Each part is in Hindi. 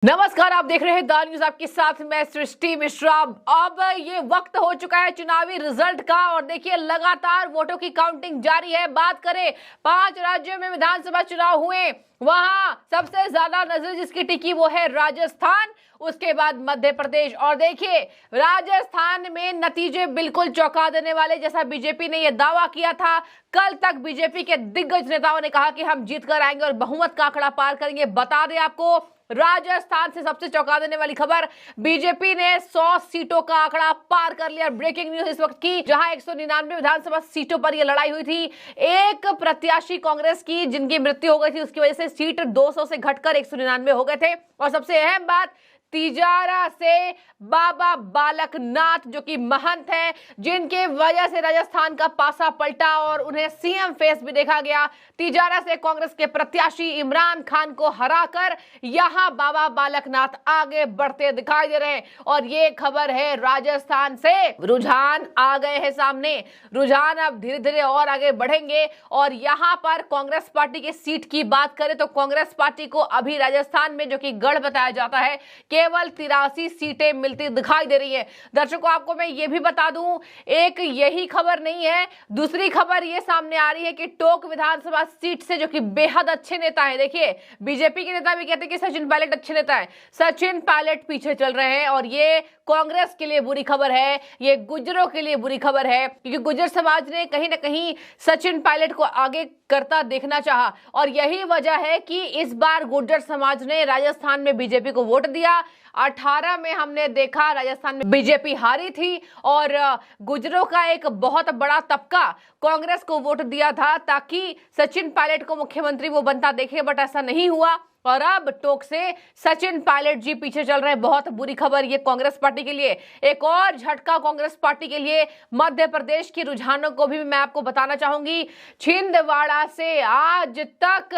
नमस्कार, आप देख रहे हैं द न्यूज, आपके साथ मैं सृष्टि मिश्रा। अब ये वक्त हो चुका है चुनावी रिजल्ट का और देखिए लगातार वोटों की काउंटिंग जारी है। बात करें 5 राज्यों में विधानसभा चुनाव हुए, वहां सबसे ज्यादा नजर जिसकी टिकी वो है राजस्थान, उसके बाद मध्य प्रदेश। और देखिए राजस्थान में नतीजे बिल्कुल चौंका देने वाले, जैसा बीजेपी ने यह दावा किया था। कल तक बीजेपी के दिग्गज नेताओं ने कहा कि हम जीत कर आएंगे और बहुमत का आंकड़ा पार करेंगे। बता दें आपको, राजस्थान से सबसे चौंका देने वाली खबर, बीजेपी ने 100 सीटों का आंकड़ा पार कर लिया। ब्रेकिंग न्यूज इस वक्त की, जहां 199 विधानसभा सीटों पर यह लड़ाई हुई थी। एक प्रत्याशी कांग्रेस की जिनकी मृत्यु हो गई थी, उसकी वजह से सीट 200 से घटकर 199 हो गए थे। और सबसे अहम बात, तिजारा से बाबा बालक नाथ जो कि महंत है, जिनके वजह से राजस्थान का पासा पलटा और उन्हें सीएम फेस भी देखा गया। तिजारा से कांग्रेस के प्रत्याशी इमरान खान को हराकर यहां बाबा बालक नाथ आगे बढ़ते दिखाई दे रहे हैं। और ये खबर है राजस्थान से। रुझान आ गए हैं सामने, रुझान अब धीरे धीरे और आगे बढ़ेंगे। और यहां पर कांग्रेस पार्टी की सीट की बात करें तो कांग्रेस पार्टी को अभी राजस्थान में, जो कि गढ़ बताया जाता है, केवल 83 सीटें मिलती दिखाई दे रही है। दर्शकों, आपको मैं ये भी बता दूं, एक यही खबर नहीं है, दूसरी खबर ये सामने आ रही है कि टोंक विधानसभा सीट से, जो कि बेहद अच्छे नेता है, देखिए बीजेपी के नेता भी कहते हैं कि सचिन पायलट अच्छे नेता है, सचिन पायलट पीछे चल रहे हैं। और ये कांग्रेस के लिए बुरी खबर है, ये गुर्जरों के लिए बुरी खबर है, क्योंकि गुर्जर समाज ने कहीं ना कहीं सचिन पायलट को आगे करता देखना चाहा। और यही वजह है कि इस बार गुर्जर समाज ने राजस्थान में बीजेपी को वोट दिया। 18 में हमने देखा राजस्थान में बीजेपी हारी थी और गुर्जरों का एक बहुत बड़ा तबका कांग्रेस को वोट दिया था ताकि सचिन पायलट को मुख्यमंत्री वो बनता देखे, बट ऐसा नहीं हुआ। और अब टोंक से सचिन पायलट जी पीछे चल रहे हैं। बहुत बुरी खबर ये कांग्रेस पार्टी के लिए। एक और झटका कांग्रेस पार्टी के लिए, मध्य प्रदेश की रुझानों को भी मैं आपको बताना चाहूंगी। छिंदवाड़ा से आज तक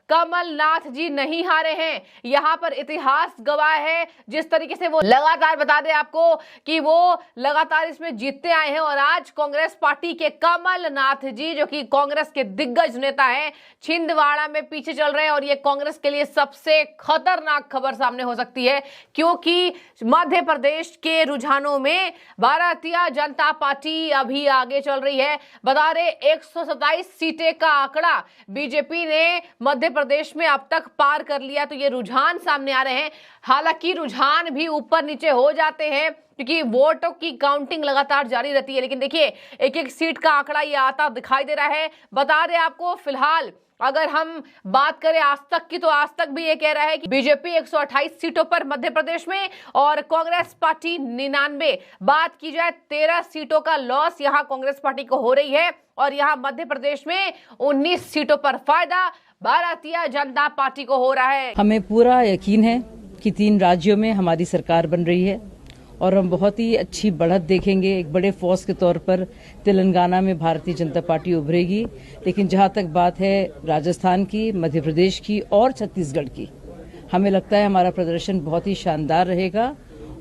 कमलनाथ जी नहीं हारे हैं। यहां पर इतिहास गवाह है, जिस तरीके से वो लगातार, बता दें आपको कि वो लगातार इसमें जीतते आए हैं। और आज कांग्रेस पार्टी के कमलनाथ जी, जो कि कांग्रेस के दिग्गज नेता हैं, छिंदवाड़ा में पीछे चल रहे हैं। और ये कांग्रेस के लिए सबसे खतरनाक खबर सामने हो सकती है, क्योंकि मध्य प्रदेश के रुझानों में भारतीय जनता पार्टी अभी आगे चल रही है। बता रहे 127 सीटें का आंकड़ा बीजेपी ने मध्य प्रदेश में अब तक पार कर लिया। तो ये रुझान सामने आ रहे हैं। हालांकि रुझान भी ऊपर नीचे हो जाते हैं क्योंकि वोटों की काउंटिंग लगातार जारी रहती है, लेकिन देखिए एक एक सीट का आंकड़ा ये आता दिखाई दे रहा है। बता दें आपको, फिलहाल अगर हम बात करें आज तक की, तो आज तक भी ये कह रहा है कि बीजेपी 128 सीटों पर मध्य प्रदेश में और कांग्रेस पार्टी 99। बात की जाए 13 सीटों का लॉस यहां कांग्रेस पार्टी को हो रही है और यहां मध्य प्रदेश में 19 सीटों पर फायदा भारतीय जनता पार्टी को हो रहा है। हमें पूरा यकीन है कि 3 राज्यों में हमारी सरकार बन रही है और हम बहुत ही अच्छी बढ़त देखेंगे। एक बड़े फोर्स के तौर पर तेलंगाना में भारतीय जनता पार्टी उभरेगी। लेकिन जहां तक बात है राजस्थान की, मध्य प्रदेश की और छत्तीसगढ़ की, हमें लगता है हमारा प्रदर्शन बहुत ही शानदार रहेगा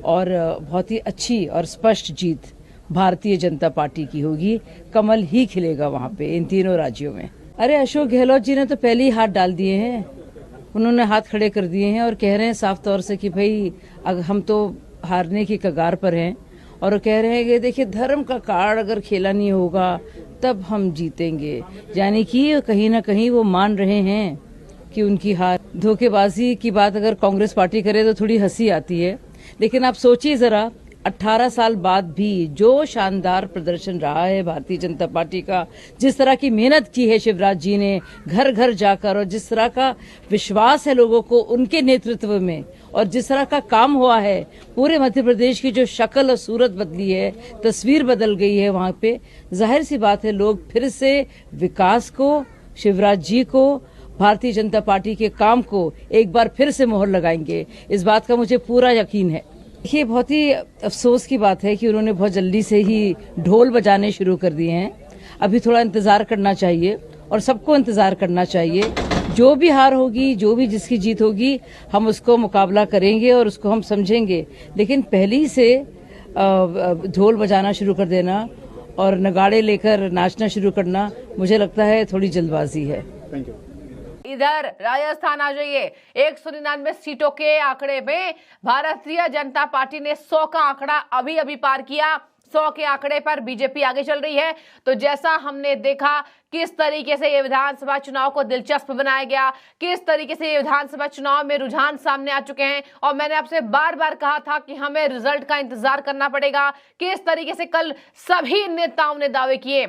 और बहुत ही अच्छी और स्पष्ट जीत भारतीय जनता पार्टी की होगी। कमल ही खिलेगा वहां पे इन तीनों राज्यों में। अरे अशोक गहलोत जी ने तो पहले ही हाथ डाल दिए हैं, उन्होंने हाथ खड़े कर दिए हैं और कह रहे हैं साफ तौर से कि भाई हम तो हारने की कगार पर हैं। और कह रहे हैं कि देखिए धर्म का कार्ड अगर खेला नहीं होगा तब हम जीतेंगे। यानी कि कहीं ना कहीं वो मान रहे हैं कि उनकी हार। धोखेबाजी की बात अगर कांग्रेस पार्टी करे तो थोड़ी हंसी आती है, लेकिन आप सोचिए जरा, 18 साल बाद भी जो शानदार प्रदर्शन रहा है भारतीय जनता पार्टी का, जिस तरह की मेहनत की है शिवराज जी ने घर घर जाकर, और जिस तरह का विश्वास है लोगों को उनके नेतृत्व में, और जिस तरह का काम हुआ है, पूरे मध्य प्रदेश की जो शक्ल और सूरत बदली है, तस्वीर बदल गई है वहां पे, जाहिर सी बात है लोग फिर से विकास को, शिवराज जी को, भारतीय जनता पार्टी के काम को एक बार फिर से मोहर लगाएंगे। इस बात का मुझे पूरा यकीन है। ये बहुत ही अफसोस की बात है कि उन्होंने बहुत जल्दी से ही ढोल बजाने शुरू कर दिए हैं। अभी थोड़ा इंतजार करना चाहिए और सबको इंतजार करना चाहिए। जो भी हार होगी, जो भी जिसकी जीत होगी, हम उसको मुकाबला करेंगे और उसको हम समझेंगे। लेकिन पहले से ढोल बजाना शुरू कर देना और नगाड़े लेकर नाचना शुरू करना, मुझे लगता है थोड़ी जल्दबाजी है। Thank you. इधर राजस्थान आ जाइए। 199 सीटों के आंकड़े में भारतीय जनता पार्टी ने 100 का आंकड़ा अभी अभी पार किया। 100 के आंकड़े पर बीजेपी आगे चल रही है। तो जैसा हमने देखा किस तरीके से ये विधानसभा चुनाव को दिलचस्प बनाया गया, किस तरीके से ये विधानसभा चुनाव में रुझान सामने आ चुके हैं, और मैंने आपसे बार बार कहा था कि हमें रिजल्ट का इंतजार करना पड़ेगा। किस तरीके से कल सभी नेताओं ने दावे किए,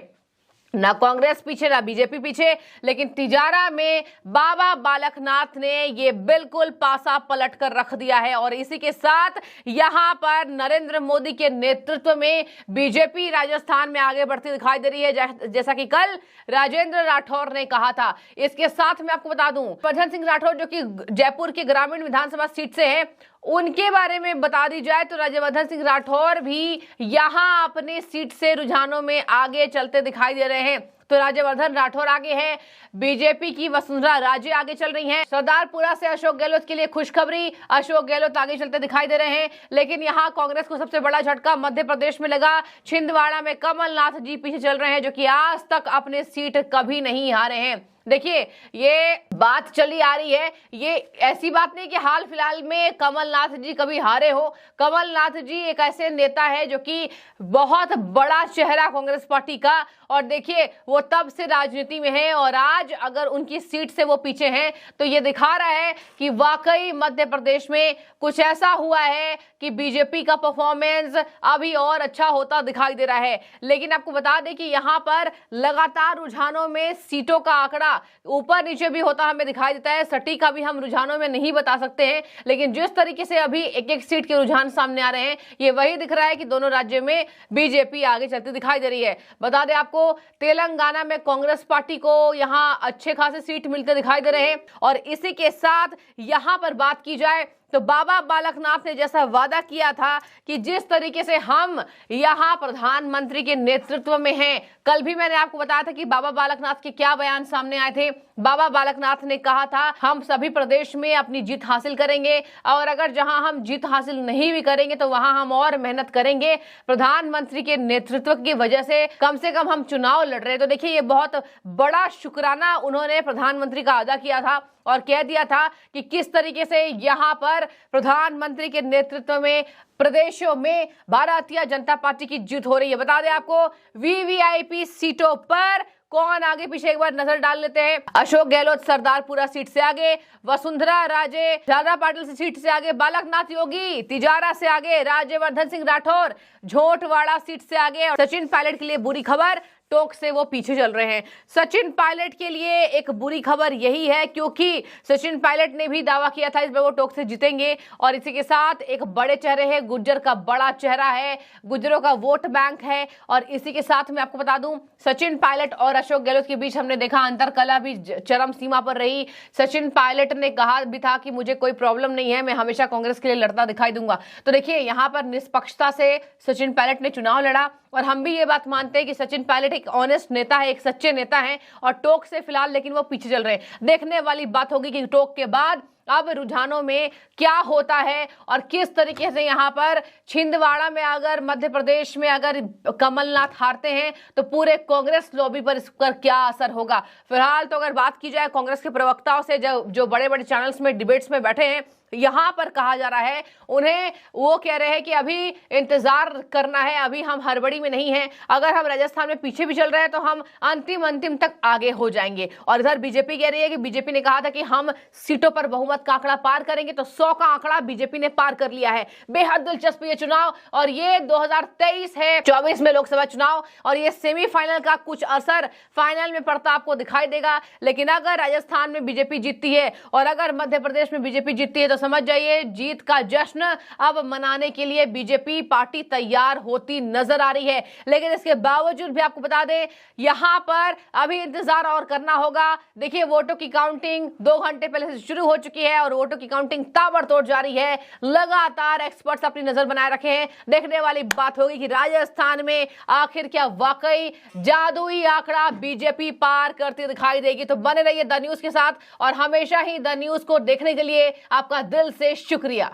ना कांग्रेस पीछे ना बीजेपी पीछे, लेकिन तिजारा में बाबा बालकनाथ ने ये बिल्कुल पासा पलट कर रख दिया है। और इसी के साथ यहां पर नरेंद्र मोदी के नेतृत्व में बीजेपी राजस्थान में आगे बढ़ती दिखाई दे रही है, जैसा कि कल राजेंद्र राठौर ने कहा था। इसके साथ मैं आपको बता दूं, वर्धन सिंह राठौर जो कि जयपुर की ग्रामीण विधानसभा सीट से हैं, उनके बारे में बता दी जाए तो राज्यवर्धन सिंह राठौर भी यहां अपनी सीट से रुझानों में आगे चलते दिखाई दे रहे हैं। तो राज्यवर्धन राठौर आगे है, बीजेपी की वसुंधरा राजे आगे चल रही हैं। सरदारपुरा से अशोक गहलोत के लिए खुशखबरी, अशोक गहलोत आगे चलते दिखाई दे रहे हैं। लेकिन यहां कांग्रेस को सबसे बड़ा झटका मध्य प्रदेश में लगा। छिंदवाड़ा में कमलनाथ जी पीछे चल रहे हैं, जो कि आज तक अपने सीट कभी नहीं हारे हैं। देखिए, ये बात चली आ रही है, ये ऐसी बात नहीं कि हाल फिलहाल में कमलनाथ जी कभी हारे हो। कमलनाथ जी एक ऐसे नेता है जो कि बहुत बड़ा चेहरा कांग्रेस पार्टी का, और देखिए वो तब से राजनीति में है, और आज अगर उनकी सीट से वो पीछे हैं तो ये दिखा रहा है कि वाकई मध्य प्रदेश में कुछ ऐसा हुआ है कि बीजेपी का परफॉर्मेंस अभी और अच्छा होता दिखाई दे रहा है। लेकिन आपको बता दें कि यहाँ पर लगातार रुझानों में सीटों का आंकड़ा ऊपर नीचे भी होता हमें दिखाई देता है। सटीक अभी हम रुझानों में नहीं बता सकते हैं, लेकिन जिस तरीके से अभी एक एक सीट के रुझान सामने आ रहे हैं, ये वही दिख रहा है कि दोनों राज्यों में बीजेपी आगे चलती दिखाई दे रही है। बता दें आपको, तेलंगाना में कांग्रेस पार्टी को यहां अच्छे खासे सीट मिलते दिखाई दे रहे हैं। और इसी के साथ यहां पर बात की जाए तो बाबा बालकनाथ ने जैसा वादा किया था कि जिस तरीके से हम यहां प्रधानमंत्री के नेतृत्व में हैं, कल भी मैंने आपको बताया था कि बाबा बालकनाथ के क्या बयान सामने आए थे। बाबा बालकनाथ ने कहा था हम सभी प्रदेश में अपनी जीत हासिल करेंगे, और अगर जहां हम जीत हासिल नहीं भी करेंगे तो वहां हम और मेहनत करेंगे। प्रधानमंत्री के नेतृत्व की वजह से कम हम चुनाव लड़ रहे हैं। तो देखिए, ये बहुत बड़ा शुक्राना उन्होंने प्रधानमंत्री का अदा किया था और कह दिया था कि किस तरीके से यहां पर प्रधानमंत्री के नेतृत्व में प्रदेशों में भारतीय जनता पार्टी की जीत हो रही है। बता दें आपको, वीवीआईपी सीटों पर कौन आगे पीछे एक बार नजर डाल लेते हैं। अशोक गहलोत सरदारपुरा सीट से आगे, वसुंधरा राजे झाझा पाटिल से सीट से आगे, बालकनाथ योगी तिजारा से आगे, राज्यवर्धन सिंह राठौर झोटवाड़ा सीट से आगे, और सचिन पायलट के लिए बुरी खबर, टोंक से वो पीछे चल रहे हैं। सचिन पायलट के लिए एक बुरी खबर यही है क्योंकि सचिन पायलट ने भी दावा किया था इस बार वो टोंक से जीतेंगे, और इसी के साथ एक बड़े चेहरे हैं, गुज्जर का बड़ा चेहरा है, गुज्जरों का वोट बैंक है। और इसी के साथ मैं आपको बता दूं, सचिन पायलट और अशोक गहलोत के बीच हमने देखा अंतरकलह भी चरम सीमा पर रही। सचिन पायलट ने कहा भी था कि मुझे कोई प्रॉब्लम नहीं है, मैं हमेशा कांग्रेस के लिए लड़ता दिखाई दूंगा। तो देखिए, यहाँ पर निष्पक्षता से सचिन पायलट ने चुनाव लड़ा, और हम भी ये बात मानते हैं कि सचिन पायलट एक ऑनेस्ट नेता है, एक सच्चे नेता हैं, और टोंक से फिलहाल लेकिन वो पीछे चल रहे हैं। देखने वाली बात होगी कि टोंक के बाद अब रुझानों में क्या होता है, और किस तरीके से यहाँ पर छिंदवाड़ा में अगर मध्य प्रदेश में अगर कमलनाथ हारते हैं तो पूरे कांग्रेस लॉबी पर इसका क्या असर होगा। फिलहाल तो अगर बात की जाए कांग्रेस के प्रवक्ताओं से, जो बड़े बड़े चैनल्स में डिबेट्स में बैठे हैं, यहां पर कहा जा रहा है उन्हें, वो कह रहे हैं कि अभी इंतजार करना है, अभी हम हड़बड़ी में नहीं हैं। अगर हम राजस्थान में पीछे भी चल रहे हैं तो हम अंतिम तक आगे हो जाएंगे। और इधर बीजेपी कह रही है कि बीजेपी ने कहा था कि हम सीटों पर बहुमत का आंकड़ा पार करेंगे, तो 100 का आंकड़ा बीजेपी ने पार कर लिया है। बेहद दिलचस्प ये चुनाव, और ये 2023 है, 24 में लोकसभा चुनाव, और ये सेमीफाइनल का कुछ असर फाइनल में पड़ता आपको दिखाई देगा। लेकिन अगर राजस्थान में बीजेपी जीतती है और अगर मध्य प्रदेश में बीजेपी जीतती है तो समझ जाइए जीत का जश्न अब मनाने के लिए बीजेपी पार्टी तैयार होती नजर आ रही है। लेकिन इसके बावजूद भी आपको बता दें, यहां पर अभी इंतजार और करना होगा। देखिए, वोटों की काउंटिंग 2 घंटे पहले से शुरू हो चुकी है और वोटों की काउंटिंग ताबड़तोड़ जारी है। लगातार एक्सपर्ट्स अपनी नजर बनाए रखे हैं। देखने वाली बात होगी कि राजस्थान में आखिर क्या वाकई जादुई आंकड़ा बीजेपी पार करती दिखाई देगी। तो बने रहिए द न्यूज के साथ, और हमेशा ही द न्यूज को देखने के लिए आपका दिल से शुक्रिया।